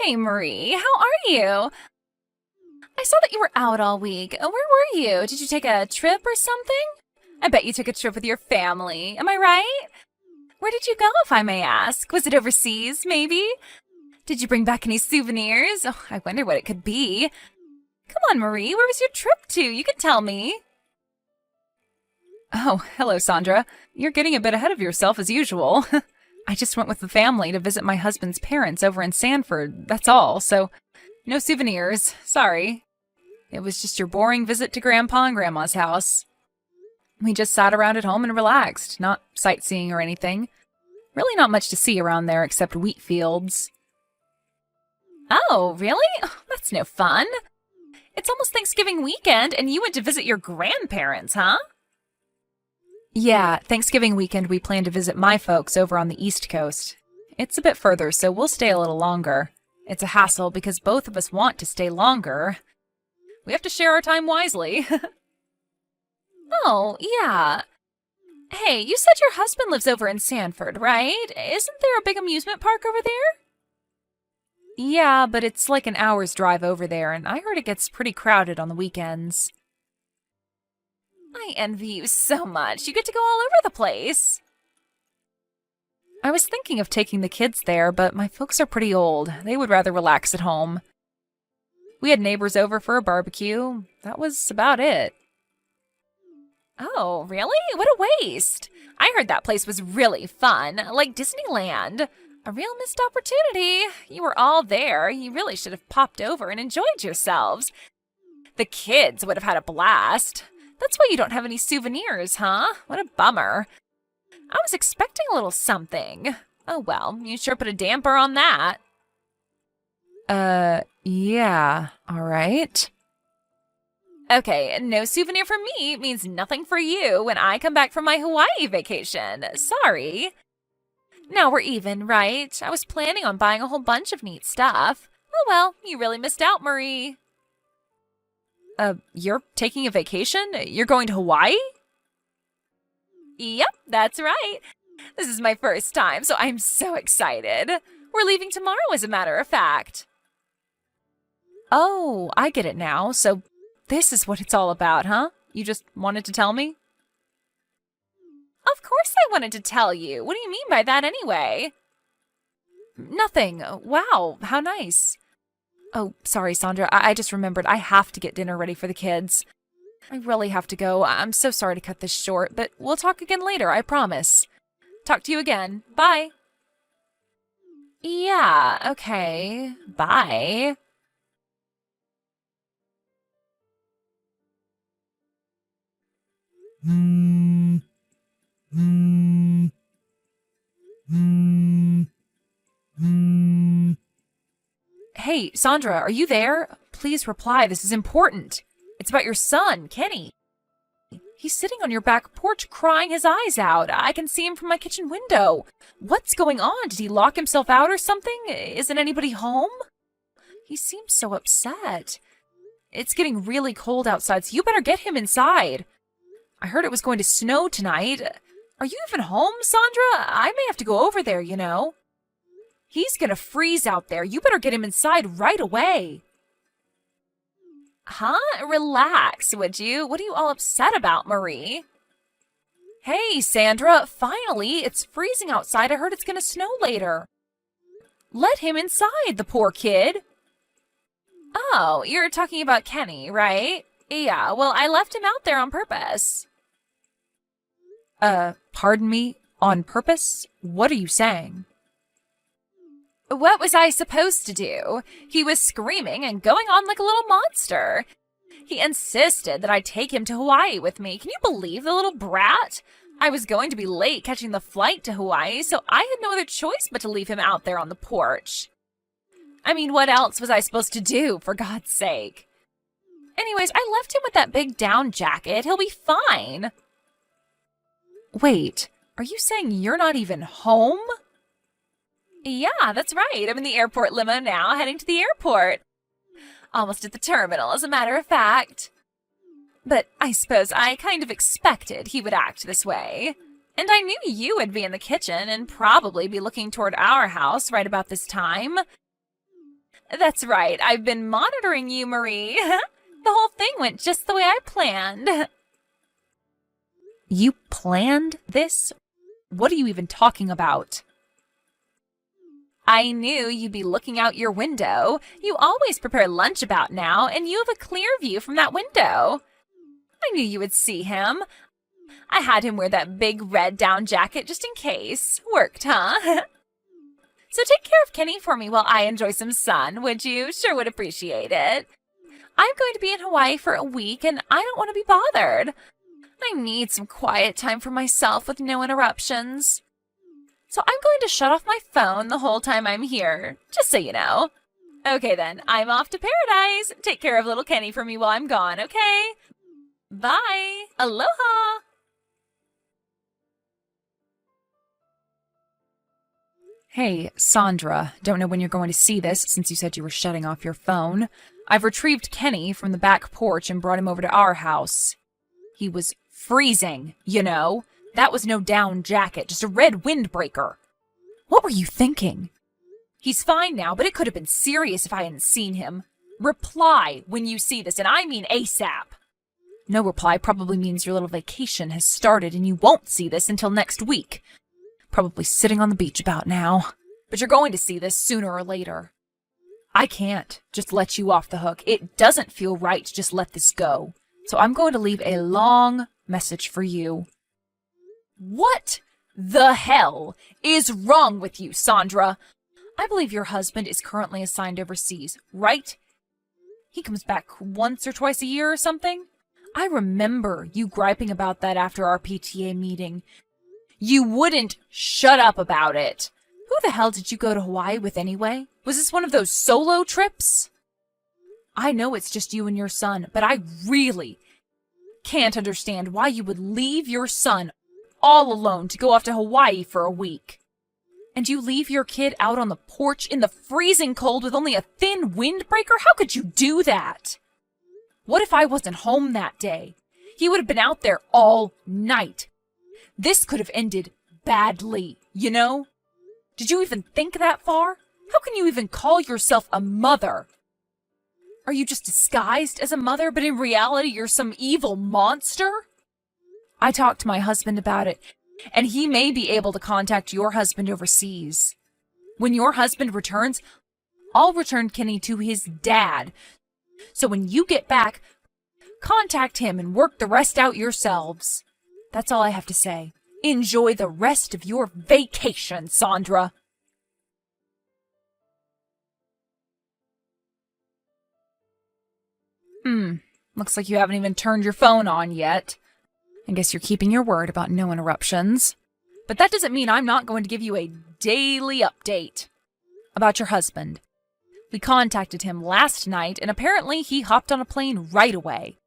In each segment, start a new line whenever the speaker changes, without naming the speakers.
Hey, Marie, how are you? I saw that you were out all week. Where were you? Did you take a trip or something? I bet you took a trip with your family. Am I right? Where did you go, if I may ask? Was it overseas, maybe? Did you bring back any souvenirs? Oh, I wonder what it could be. Come on, Marie, where was your trip to? You can tell me. Oh, hello, Sandra. You're getting a bit ahead of yourself as usual. I just went with the family to visit my husband's parents over in Sanford, that's all, so no souvenirs. Sorry. It was just your boring visit to Grandpa and Grandma's house. We just sat around at home and relaxed, not sightseeing or anything. Really not much to see around there except wheat fields. Oh, really? Oh, that's no fun. It's almost Thanksgiving weekend, and you went to visit your grandparents, huh? Yeah, Thanksgiving weekend we plan to visit my folks over on the East Coast. It's a bit further, so we'll stay a little longer. It's a hassle because both of us want to stay longer. We have to share our time wisely. Oh, yeah. Hey, you said your husband lives over in Sanford, right? Isn't there a big amusement park over there? Yeah, but it's like an hour's drive over there, and I heard it gets pretty crowded on the weekends. I envy you so much. You get to go all over the place. I was thinking of taking the kids there, but my folks are pretty old. They would rather relax at home. We had neighbors over for a barbecue. That was about it. Oh, really? What a waste. I heard that place was really fun, like Disneyland. A real missed opportunity. You were all there. You really should have popped over and enjoyed yourselves. The kids would have had a blast. That's why you don't have any souvenirs, huh? What a bummer. I was expecting a little something. Oh well, you sure put a damper on that. Yeah, all right. Okay, no souvenir for me means nothing for you when I come back from my Hawaii vacation. Sorry. Now we're even, right? I was planning on buying a whole bunch of neat stuff. Oh well, you really missed out, Marie. You're taking a vacation? You're going to Hawaii? Yep, that's right. This is my first time, so I'm so excited. We're leaving tomorrow, as a matter of fact. Oh, I get it now. So this is what it's all about, huh? You just wanted to tell me? Of course I wanted to tell you. What do you mean by that anyway? Nothing. Wow, how nice. Oh, sorry, Sandra. I just remembered I have to get dinner ready for the kids. I really have to go. I'm so sorry to cut this short, but we'll talk again later, I promise. Talk to you again. Bye. Yeah, okay. Bye. Hey, Sandra, are you there? Please reply. This is important. It's about your son, Kenny. He's sitting on your back porch crying his eyes out. I can see him from my kitchen window. What's going on? Did he lock himself out or something? Isn't anybody home? He seems so upset. It's getting really cold outside, so you better get him inside. I heard it was going to snow tonight. Are you even home, Sandra? I may have to go over there, you know. He's gonna freeze out there. You better get him inside right away. Huh? Relax, would you? What are you all upset about, Marie? Hey, Sandra, finally, it's freezing outside. I heard it's gonna snow later. Let him inside, the poor kid. Oh, you're talking about Kenny, right? Yeah, well, I left him out there on purpose. Pardon me? On purpose? What are you saying? What was I supposed to do? He was screaming and going on like a little monster. He insisted that I take him to Hawaii with me. Can you believe the little brat? I was going to be late catching the flight to Hawaii, so I had no other choice but to leave him out there on the porch. I mean, what else was I supposed to do, for God's sake? Anyways, I left him with that big down jacket. He'll be fine. Wait, are you saying you're not even home? Yeah, that's right. I'm in the airport limo now, heading to the airport. Almost at the terminal, as a matter of fact. But I suppose I kind of expected he would act this way. And I knew you would be in the kitchen and probably be looking toward our house right about this time. That's right, I've been monitoring you, Marie. The whole thing went just the way I planned. You planned this? What are you even talking about? I knew you'd be looking out your window. You always prepare lunch about now, and you have a clear view from that window. I knew you would see him. I had him wear that big red down jacket just in case. Worked, huh? So take care of Kenny for me while I enjoy some sun, would you? Sure would appreciate it. I'm going to be in Hawaii for a week, and I don't want to be bothered. I need some quiet time for myself with no interruptions. So I'm going to shut off my phone the whole time I'm here, just so you know. Okay then, I'm off to paradise. Take care of little Kenny for me while I'm gone, okay? Bye. Aloha. Hey, Sandra, don't know when you're going to see this since you said you were shutting off your phone. I've retrieved Kenny from the back porch and brought him over to our house. He was freezing, you know. That was no down jacket, just a red windbreaker. What were you thinking? He's fine now, but it could have been serious if I hadn't seen him. Reply when you see this, and I mean ASAP. No reply probably means your little vacation has started and you won't see this until next week. Probably sitting on the beach about now. But you're going to see this sooner or later. I can't just let you off the hook. It doesn't feel right to just let this go. So I'm going to leave a long message for you. What the hell is wrong with you, Sandra? I believe your husband is currently assigned overseas, right? He comes back once or twice a year or something? I remember you griping about that after our PTA meeting. You wouldn't shut up about it. Who the hell did you go to Hawaii with anyway? Was this one of those solo trips? I know it's just you and your son, but I really can't understand why you would leave your son all alone to go off to Hawaii for a week. And you leave your kid out on the porch in the freezing cold with only a thin windbreaker? How could you do that? What if I wasn't home that day? He would have been out there all night. This could have ended badly, you know? Did you even think that far? How can you even call yourself a mother? Are you just disguised as a mother, but in reality you're some evil monster? I talked to my husband about it, and he may be able to contact your husband overseas. When your husband returns, I'll return Kenny to his dad. So when you get back, contact him and work the rest out yourselves. That's all I have to say. Enjoy the rest of your vacation, Sandra. Looks like you haven't even turned your phone on yet. I guess you're keeping your word about no interruptions. But that doesn't mean I'm not going to give you a daily update about your husband. We contacted him last night, and apparently he hopped on a plane right away.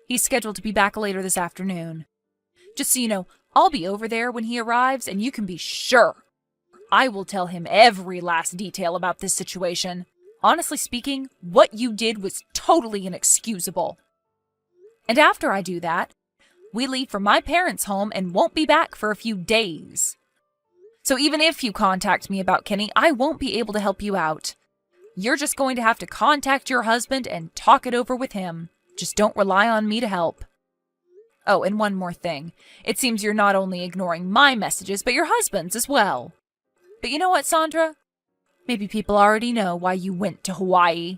He's scheduled to be back later this afternoon. Just so you know, I'll be over there when he arrives, and you can be sure I will tell him every last detail about this situation. Honestly speaking, what you did was totally inexcusable. And after I do that, we leave for my parents' home and won't be back for a few days. So even if you contact me about Kenny, I won't be able to help you out. You're just going to have to contact your husband and talk it over with him. Just don't rely on me to help. Oh, and one more thing. It seems you're not only ignoring my messages, but your husband's as well. But you know what, Sandra? Maybe people already know why you went to Hawaii.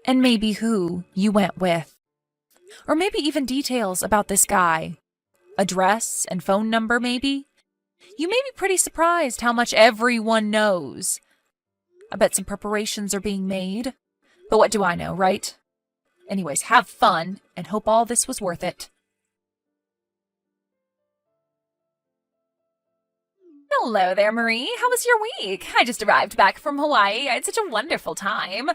And maybe who you went with. Or maybe even details about this guy. Address and phone number, maybe? You may be pretty surprised how much everyone knows. I bet some preparations are being made. But what do I know, right? Anyways, have fun, and hope all this was worth it. Hello there, Marie. How was your week? I just arrived back from Hawaii. I had such a wonderful time.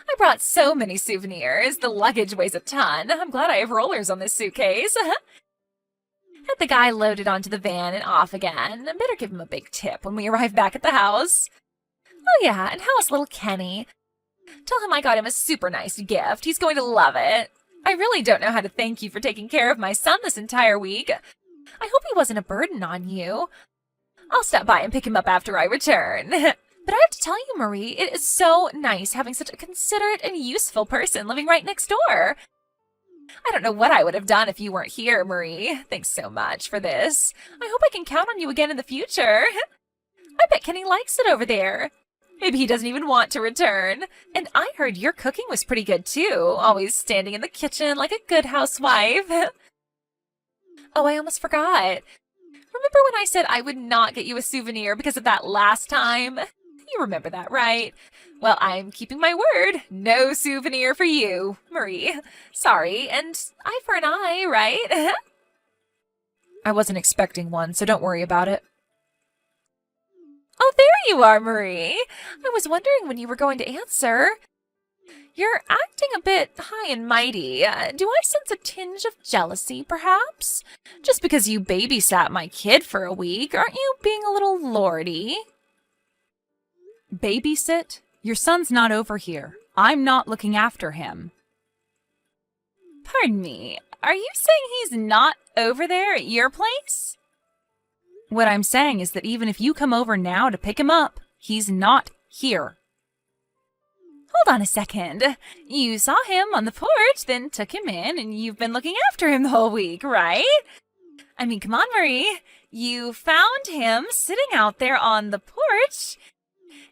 I brought so many souvenirs. The luggage weighs a ton. I'm glad I have rollers on this suitcase. Had the guy loaded onto the van and off again. Better give him a big tip when we arrive back at the house. Oh yeah, and how's little Kenny? Tell him I got him a super nice gift. He's going to love it. I really don't know how to thank you for taking care of my son this entire week. I hope he wasn't a burden on you. I'll stop by and pick him up after I return. But I have to tell you, Marie, it is so nice having such a considerate and useful person living right next door. I don't know what I would have done if you weren't here, Marie. Thanks so much for this. I hope I can count on you again in the future. I bet Kenny likes it over there. Maybe he doesn't even want to return. And I heard your cooking was pretty good, too. Always standing in the kitchen like a good housewife. Oh, I almost forgot. Remember when I said I would not get you a souvenir because of that last time? You remember that, right? Well, I'm keeping my word. No souvenir for you, Marie. Sorry, and eye for an eye, right? I wasn't expecting one, so don't worry about it. Oh, there you are, Marie. I was wondering when you were going to answer. You're acting a bit high and mighty. Do I sense a tinge of jealousy, perhaps? Just because you babysat my kid for a week, aren't you being a little lordy? Babysit? Your son's not over here. I'm not looking after him. Pardon me, are you saying he's not over there at your place? What I'm saying is that even if you come over now to pick him up, he's not here. Hold on a second. You saw him on the porch, then took him in, and you've been looking after him the whole week, right? I mean, come on, Marie. You found him sitting out there on the porch.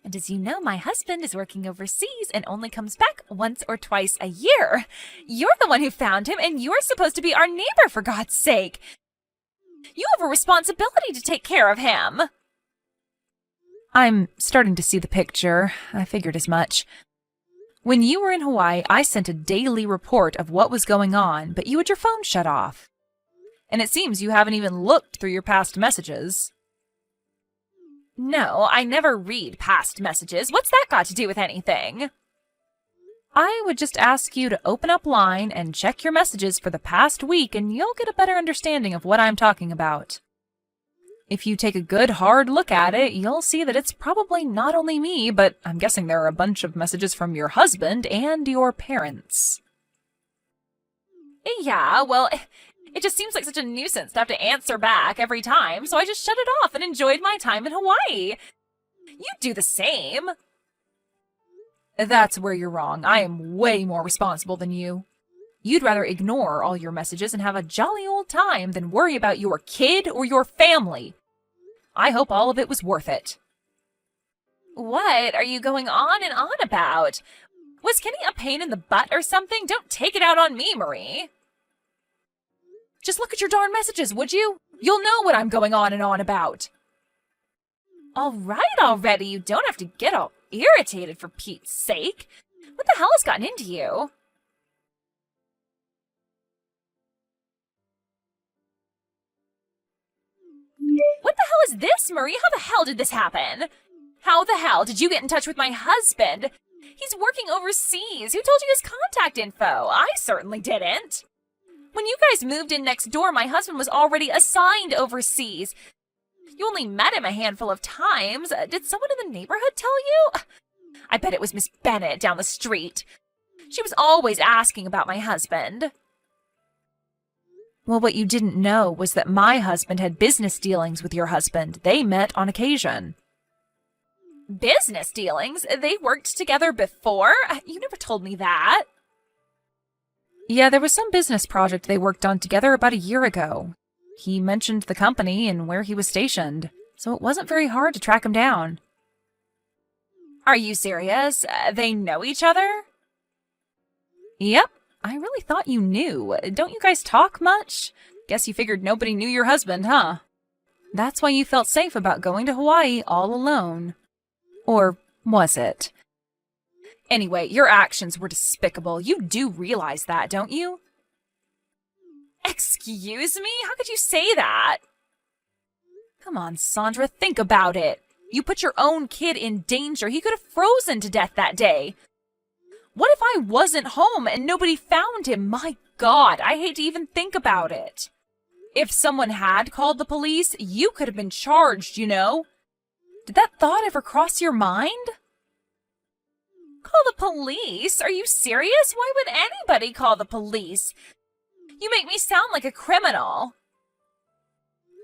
And as you know, my husband is working overseas and only comes back once or twice a year. You're the one who found him, and you're supposed to be our neighbor, for God's sake. You have a responsibility to take care of him. I'm starting to see the picture. I figured as much. When you were in Hawaii, I sent a daily report of what was going on, but you had your phone shut off. And it seems you haven't even looked through your past messages. No, I never read past messages. What's that got to do with anything? I would just ask you to open up Line and check your messages for the past week, and you'll get a better understanding of what I'm talking about. If you take a good hard look at it, you'll see that it's probably not only me, but I'm guessing there are a bunch of messages from your husband and your parents. Yeah, well, it just seems like such a nuisance to have to answer back every time, so I just shut it off and enjoyed my time in Hawaii. You'd do the same. That's where you're wrong. I am way more responsible than you. You'd rather ignore all your messages and have a jolly old time than worry about your kid or your family. I hope all of it was worth it. What are you going on and on about? Was Kenny a pain in the butt or something? Don't take it out on me, Marie. Just look at your darn messages, would you? You'll know what I'm going on and on about. All right already, you don't have to get all irritated for Pete's sake. What the hell has gotten into you? What the hell is this, Marie? How the hell did this happen? How the hell did you get in touch with my husband? He's working overseas. Who told you his contact info? I certainly didn't. When you guys moved in next door, my husband was already assigned overseas. You only met him a handful of times. Did someone in the neighborhood tell you? I bet it was Miss Bennett down the street. She was always asking about my husband. Well, what you didn't know was that my husband had business dealings with your husband. They met on occasion. Business dealings? They worked together before? You never told me that. Yeah, there was some business project they worked on together about a year ago. He mentioned the company and where he was stationed, so it wasn't very hard to track him down. Are you serious? They know each other? Yep. I really thought you knew. Don't you guys talk much? Guess you figured nobody knew your husband, huh? That's why you felt safe about going to Hawaii all alone. Or was it? Anyway, your actions were despicable. You do realize that, don't you? Excuse me? How could you say that? Come on, Sandra, think about it. You put your own kid in danger. He could have frozen to death that day. What if I wasn't home and nobody found him? My God, I hate to even think about it. If someone had called the police, you could have been charged, you know. Did that thought ever cross your mind? Call the police? Are you serious? Why would anybody call the police? You make me sound like a criminal.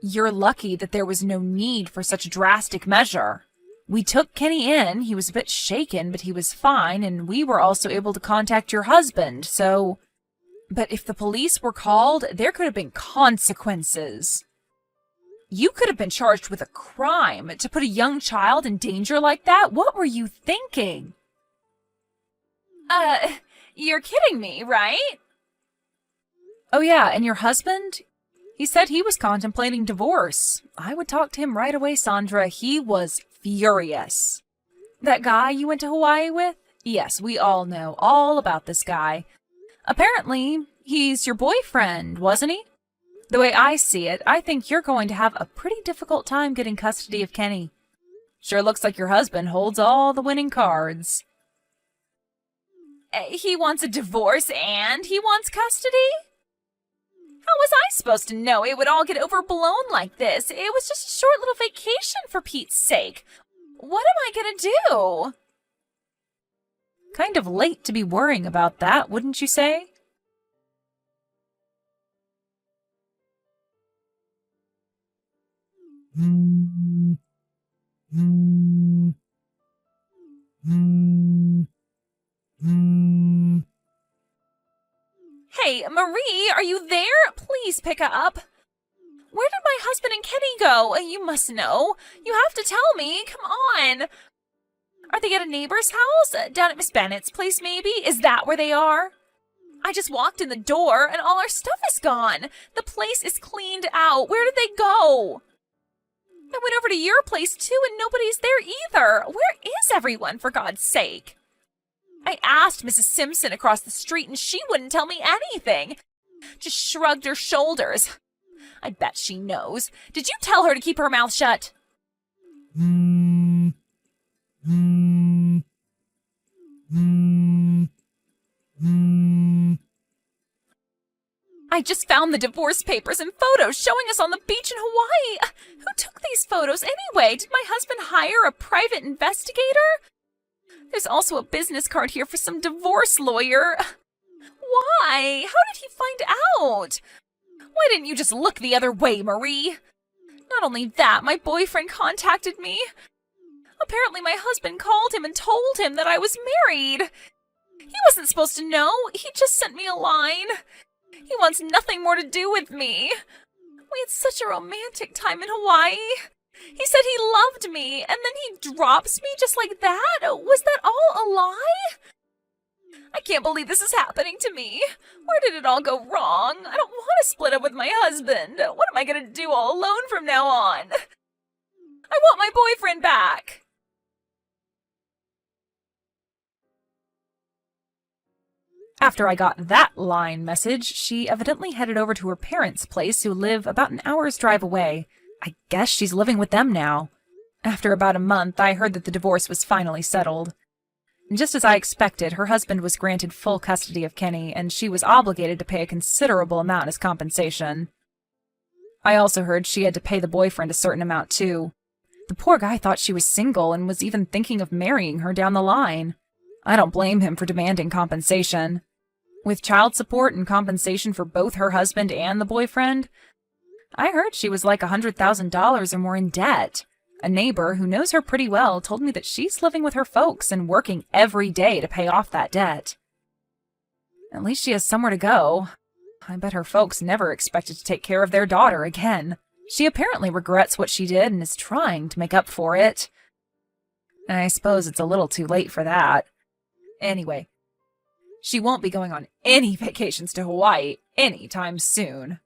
You're lucky that there was no need for such a drastic measure. We took Kenny in. He was a bit shaken, but he was fine, and we were also able to contact your husband, so... But if the police were called, there could have been consequences. You could have been charged with a crime to put a young child in danger like that. What were you thinking? You're kidding me, right? Oh yeah, and your husband? He said he was contemplating divorce. I would talk to him right away, Sandra. He was furious. That guy you went to Hawaii with? Yes, we all know all about this guy. Apparently, he's your boyfriend, wasn't he? The way I see it, I think you're going to have a pretty difficult time getting custody of Kenny. Sure looks like your husband holds all the winning cards. He wants a divorce and he wants custody? How was I supposed to know it would all get overblown like this? It was just a short little vacation for Pete's sake. What am I gonna do? Kind of late to be worrying about that, wouldn't you say? Hey, Marie, are you there? Please pick up. Where did my husband and Kenny go? You must know. You have to tell me. Come on. Are they at a neighbor's house? Down at Miss Bennett's place, maybe? Is that where they are? I just walked in the door and all our stuff is gone. The place is cleaned out. Where did they go? I went over to your place too and nobody's there either. Where is everyone, for God's sake? I asked Mrs. Simpson across the street and she wouldn't tell me anything. Just shrugged her shoulders. I bet she knows. Did you tell her to keep her mouth shut? I just found the divorce papers and photos showing us on the beach in Hawaii. Who took these photos anyway? Did my husband hire a private investigator? There's also a business card here for some divorce lawyer. Why? How did he find out? Why didn't you just look the other way, Marie? Not only that, my boyfriend contacted me. Apparently my husband called him and told him that I was married. He wasn't supposed to know. He just sent me a line. He wants nothing more to do with me. We had such a romantic time in Hawaii. He said he loved me, and then he drops me just like that? Was that all a lie? I can't believe this is happening to me. Where did it all go wrong? I don't want to split up with my husband. What am I going to do all alone from now on? I want my boyfriend back. After I got that line message, she evidently headed over to her parents' place, who live about an hour's drive away. I guess she's living with them now. After about a month, I heard that the divorce was finally settled. Just as I expected, her husband was granted full custody of Kenny, and she was obligated to pay a considerable amount as compensation. I also heard she had to pay the boyfriend a certain amount, too. The poor guy thought she was single and was even thinking of marrying her down the line. I don't blame him for demanding compensation. With child support and compensation for both her husband and the boyfriend, I heard she was like $100,000 or more in debt. A neighbor who knows her pretty well told me that she's living with her folks and working every day to pay off that debt. At least she has somewhere to go. I bet her folks never expected to take care of their daughter again. She apparently regrets what she did and is trying to make up for it. I suppose it's a little too late for that. Anyway, she won't be going on any vacations to Hawaii anytime soon.